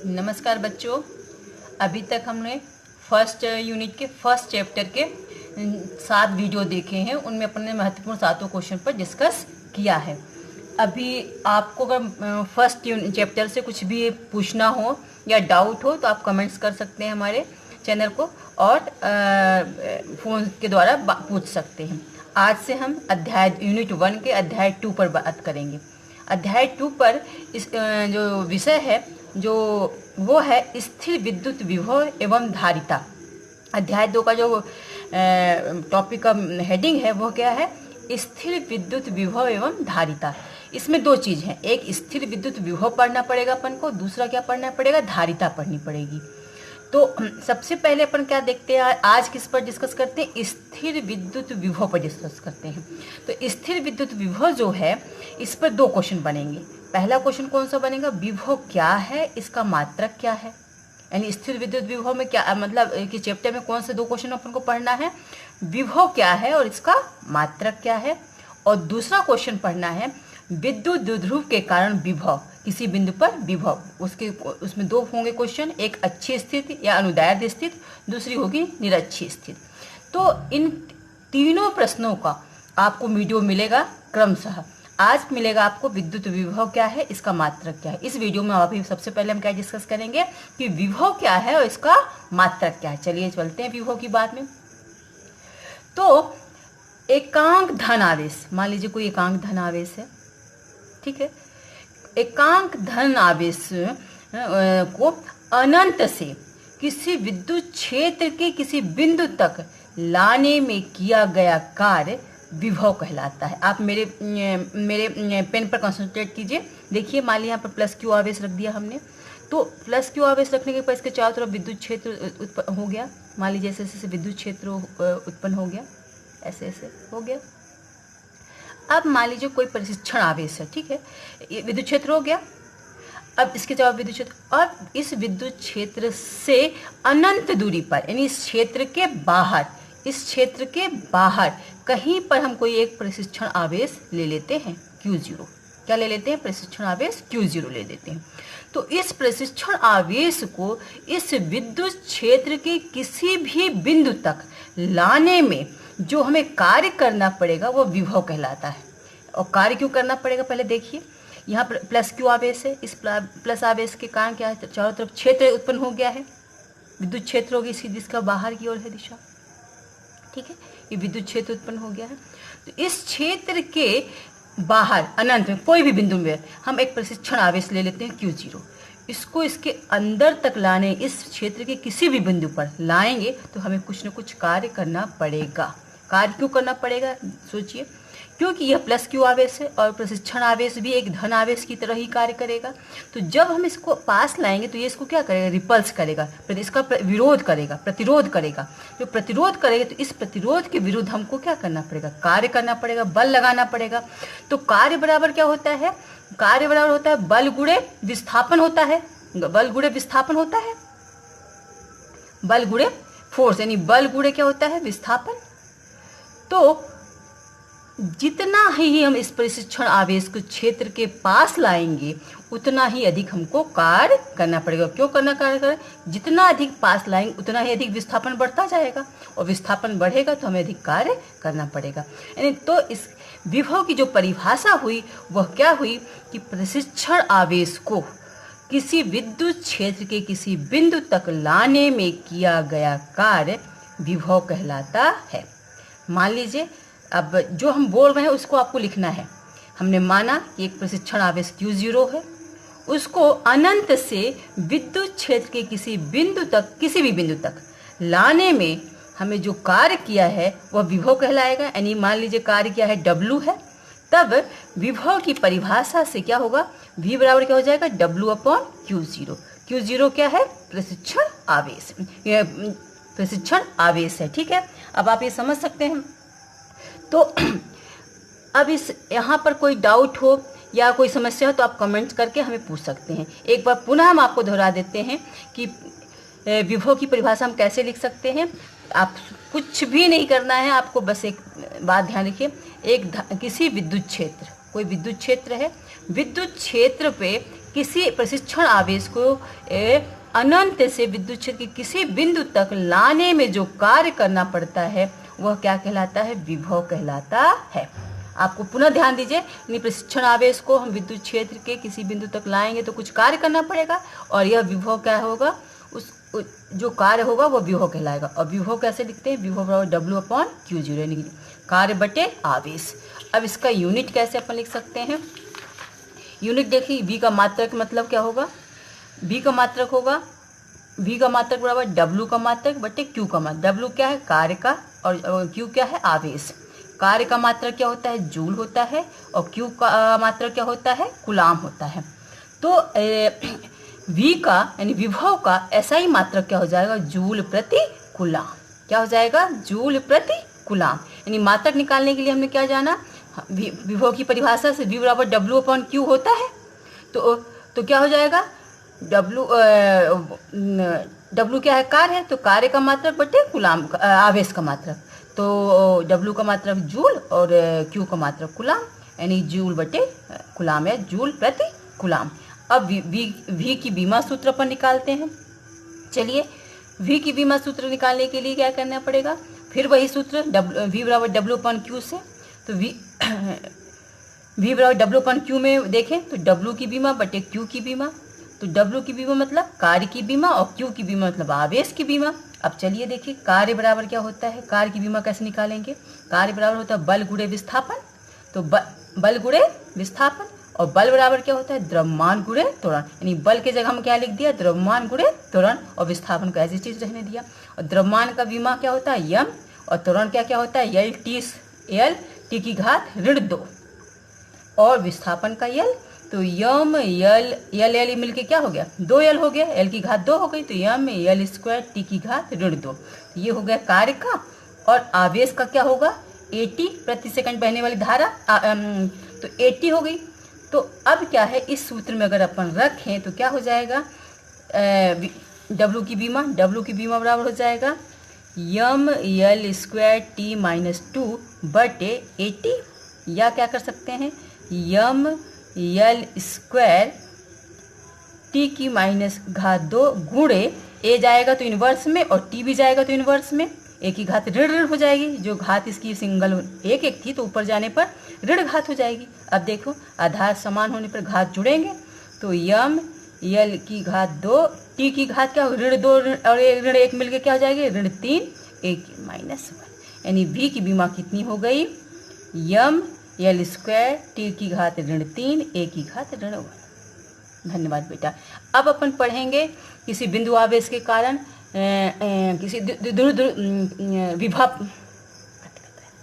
नमस्कार बच्चों। अभी तक हमने फर्स्ट यूनिट के फर्स्ट चैप्टर के 7 वीडियो देखे हैं। उनमें अपने महत्वपूर्ण 7 क्वेश्चन पर डिस्कस किया है। अभी आपको अगर फर्स्ट चैप्टर से कुछ भी पूछना हो या डाउट हो तो आप कमेंट्स कर सकते हैं हमारे चैनल को, और फ़ोन के द्वारा पूछ सकते हैं। आज से हम अध्याय यूनिट 1 के अध्याय 2 पर बात करेंगे। अध्याय 2 पर इस जो विषय है जो वो है स्थिर विद्युत विभव एवं धारिता। अध्याय 2 का जो टॉपिक का हेडिंग है वो क्या है? स्थिर विद्युत विभव एवं धारिता। इसमें 2 चीज़ हैं, एक स्थिर विद्युत विभव पढ़ना पड़ेगा अपन को, दूसरा क्या पढ़ना पड़ेगा? धारिता पढ़नी पड़ेगी। तो सबसे पहले अपन क्या देखते हैं, आज किस पर डिस्कस करते हैं? स्थिर विद्युत विभव पर डिस्कस करते हैं। तो स्थिर विद्युत विभव जो है इस पर 2 क्वेश्चन बनेंगे। पहला क्वेश्चन कौन सा बनेगा? विभव क्या है, इसका मात्रक क्या है। यानी स्थिर विद्युत विभव में क्या मतलब कि चैप्टर में कौन से 2 क्वेश्चन अपन को पढ़ना है? विभव क्या है और इसका मात्रक क्या है। और दूसरा क्वेश्चन पढ़ना है विद्युत द्विध्रुव के कारण विभव, किसी बिंदु पर विभव। उसमें 2 होंगे क्वेश्चन, एक अच्छी स्थिति या अनुदैर्ध्य स्थिति, दूसरी होगी निरक्षीय स्थिति। तो इन तीनों प्रश्नों का आपको वीडियो मिलेगा क्रमशः। आज मिलेगा आपको विद्युत विभव क्या है, इसका मात्रक क्या है। इस वीडियो में अभी सबसे पहले हम क्या डिस्कस करेंगे कि विभव क्या है और इसका मात्रक क्या है। चलिए चलते हैं विभव की बात में। तो एकांक धन आवेश, मान लीजिए कोई एकांक धन आवेश है, ठीक है। एकांक धन आवेश को अनंत से किसी विद्युत क्षेत्र के किसी बिंदु तक लाने में किया गया कार्य विभव कहलाता है। आप मेरे पेन पर कंसंट्रेट कीजिए। देखिए मान लीजिए यहाँ पर प्लस क्यू आवेश रख दिया हमने, तो प्लस क्यू आवेश रखने के बाद इसके चारों तरफ विद्युत क्षेत्र उत्पन्न हो गया। मान लीजिए ऐसे ऐसे विद्युत क्षेत्र उत्पन्न हो गया, ऐसे ऐसे हो गया। अब मान लीजिए कोई परिक्षण आवेश है, ठीक है, ये विद्युत क्षेत्र हो गया। अब इसके जवाब विद्युत क्षेत्र, और इस विद्युत क्षेत्र से अनंत दूरी पर, यानी इस क्षेत्र के बाहर, इस क्षेत्र के बाहर कहीं पर हम कोई एक प्रशिक्षण आवेश ले लेते हैं Q0। क्या ले लेते हैं? प्रशिक्षण आवेश Q0 ले लेते हैं। तो इस प्रशिक्षण आवेश को इस विद्युत क्षेत्र के किसी भी बिंदु तक लाने में जो हमें कार्य करना पड़ेगा वो विभव कहलाता है। और कार्य क्यों करना पड़ेगा पहले देखिए। यहाँ पर प्लस क्यू आवेश है, इस प्लस आवेश के कारण क्या है? चारों तरफ क्षेत्र उत्पन्न हो गया है, विद्युत क्षेत्र होगी इसकी, जिसका बाहर की ओर है दिशा, ठीक है। ये विद्युत क्षेत्र उत्पन्न हो गया है। तो इस क्षेत्र के बाहर अनंत में कोई भी बिंदु में हम एक प्रशिक्षण आवेश ले लेते हैं Q0। इसको इसके अंदर तक लाने, इस क्षेत्र के किसी भी बिंदु पर लाएंगे तो हमें कुछ न कुछ कार्य करना पड़ेगा। कार्य क्यों करना पड़ेगा सोचिए, क्योंकि यह प्लस क्यू आवेश है और प्रशिक्षण आवेश भी एक धन आवेश की तरह ही कार्य करेगा। तो जब हम इसको पास लाएंगे तो ये इसको क्या करेगा? रिपल्स करेगा, इसका विरोध करेगा, प्रतिरोध करेगा। जो प्रतिरोध करेगा तो इस प्रतिरोध के विरुद्ध हमको क्या करना पड़ेगा? कार्य करना पड़ेगा, बल लगाना पड़ेगा। तो कार्य बराबर क्या होता है? कार्य बराबर होता है बल गुणे विस्थापन होता है। बल गुणे विस्थापन होता है, बल गुणे फोर्स, यानी बल गुणे क्या होता है? विस्थापन। तो जितना ही हम इस प्रशिक्षण आवेश को क्षेत्र के पास लाएंगे उतना ही अधिक हमको कार्य करना पड़ेगा। क्यों करना कार्य करें? जितना अधिक पास लाएंगे उतना ही अधिक विस्थापन बढ़ता जाएगा, और विस्थापन बढ़ेगा तो हमें अधिक कार्य करना पड़ेगा। यानी तो इस विभव की जो परिभाषा हुई वह क्या हुई कि प्रशिक्षण आवेश को किसी विद्युत क्षेत्र के किसी बिंदु तक लाने में किया गया कार्य विभव कहलाता है। मान लीजिए अब जो हम बोल रहे हैं उसको आपको लिखना है। हमने माना कि एक प्रशिक्षण आवेश Q0 है, उसको अनंत से विद्युत क्षेत्र के किसी बिंदु तक, किसी भी बिंदु तक लाने में हमें जो कार्य किया है वह विभव कहलाएगा। यानी मान लीजिए कार्य किया है W है, तब विभव की परिभाषा से क्या होगा? V बराबर क्या हो जाएगा? W/Q0। Q0 क्या है? प्रशिक्षण आवेश, प्रशिक्षण आवेश है, ठीक है। अब आप ये समझ सकते हैं। तो अब इस यहाँ पर कोई डाउट हो या कोई समस्या हो तो आप कमेंट्स करके हमें पूछ सकते हैं। एक बार पुनः हम आपको दोहरा देते हैं कि विभव की परिभाषा हम कैसे लिख सकते हैं। आप कुछ भी नहीं करना है, आपको बस एक बात ध्यान रखिए। किसी विद्युत क्षेत्र, कोई विद्युत क्षेत्र है, विद्युत क्षेत्र पे किसी प्रशिक्षण आवेश को अनंत से विद्युत क्षेत्र के किसी बिंदु तक लाने में जो कार्य करना पड़ता है वह क्या कहलाता है? विभव कहलाता है। आपको पुनः ध्यान दीजिए, प्रशिक्षण आवेश को हम विद्युत क्षेत्र के किसी बिंदु तक लाएंगे तो कुछ कार्य करना पड़ेगा, और यह विभव क्या होगा? उस जो कार्य होगा वो विभव कहलाएगा। और विभव कैसे लिखते हैं? विभव बराबर W/Q0, यानी कार्य बटे आवेश। अब इसका यूनिट कैसे अपन लिख सकते हैं? यूनिट देखिए, V का मात्रक मतलब क्या होगा? V का मात्रक होगा, V का मात्रक बराबर W का मात्रक बटे Q का मात्रक। W क्या है? कार्य का, और Q क्या है? आवेश। कार्य का मात्रक क्या होता है? जूल होता है, और Q का मात्रक क्या होता है? कूलाम होता है। तो V का यानी विभव का SI मात्रक क्या हो जाएगा? जूल प्रति कूलाम। क्या हो जाएगा? जूल प्रति कूलाम। यानी मात्रक निकालने के लिए हमने क्या जाना? विभव की परिभाषा से V बराबर W/Q होता है। तो क्या हो जाएगा? W क्या है? कार्य है, तो कार्य का मात्रक बटे कूलाम आवेश का मात्रक। तो W का मात्रक जूल और Q का मात्रक कूलाम, यानी जूल बटे कूलाम है, जूल प्रति कूलाम। अब V की बीमा सूत्र अपन निकालते हैं। चलिए, V की बीमा सूत्र निकालने के लिए क्या करना पड़ेगा? फिर वही सूत्र V बराबर W/Q से। तो V बराबर W/Q में देखें तो W की बीमा बटे Q की बीमा। तो W की बीमा मतलब कार्य की बीमा, और Q की बीमा मतलब आवेश की बीमा। अब चलिए देखिए, कार्य बराबर क्या होता है? कार्य की बीमा कैसे निकालेंगे? कार्य बराबर होता है बल गुणे विस्थापन। तो बल गुणे विस्थापन, और बल बराबर क्या होता है? द्रव्यमान गुणे त्वरण। यानी बल के जगह हम क्या लिख दिया? द्रव्यमान गुणे त्वरण, और विस्थापन को ऐसी चीज रहने दिया। और द्रव्यमान का बीमा क्या होता है? यम, और त्वरण क्या होता है? L t की घात -2, और विस्थापन का L। तो यम L मिलके क्या हो गया? 2L हो गया, L की घात 2 हो गई, तो यम L² t की घात -2। ये हो गया कार्य का। और आवेश का क्या होगा? 80 प्रति सेकंड बहने वाली धारा, तो 80 हो गई। तो अब क्या है, इस सूत्र में अगर अपन रखें तो क्या हो जाएगा? W की बीमा बराबर हो जाएगा यम L² t -2 बटे 80, या क्या कर सकते हैं? यम L² t की -2 गुणे A जाएगा तो इन्वर्स में, और T भी जाएगा तो इन्वर्स में। A की घात ऋण हो जाएगी, जो घात इसकी सिंगल एक थी, तो ऊपर जाने पर ऋण घात हो जाएगी। अब देखो, आधार समान होने पर घात जुड़ेंगे, तो यम L की घात 2 T की घात क्या हो? ऋण 2 और ऋण 1 मिलकर क्या हो जाएगी? ऋण 3 A की -1। यानी V की बीमा कितनी हो गई? यम L² t की घात -3 A की घात ऋण 1। धन्यवाद बेटा। अब अपन पढ़ेंगे किसी बिंदु आवेश के कारण किसी विभव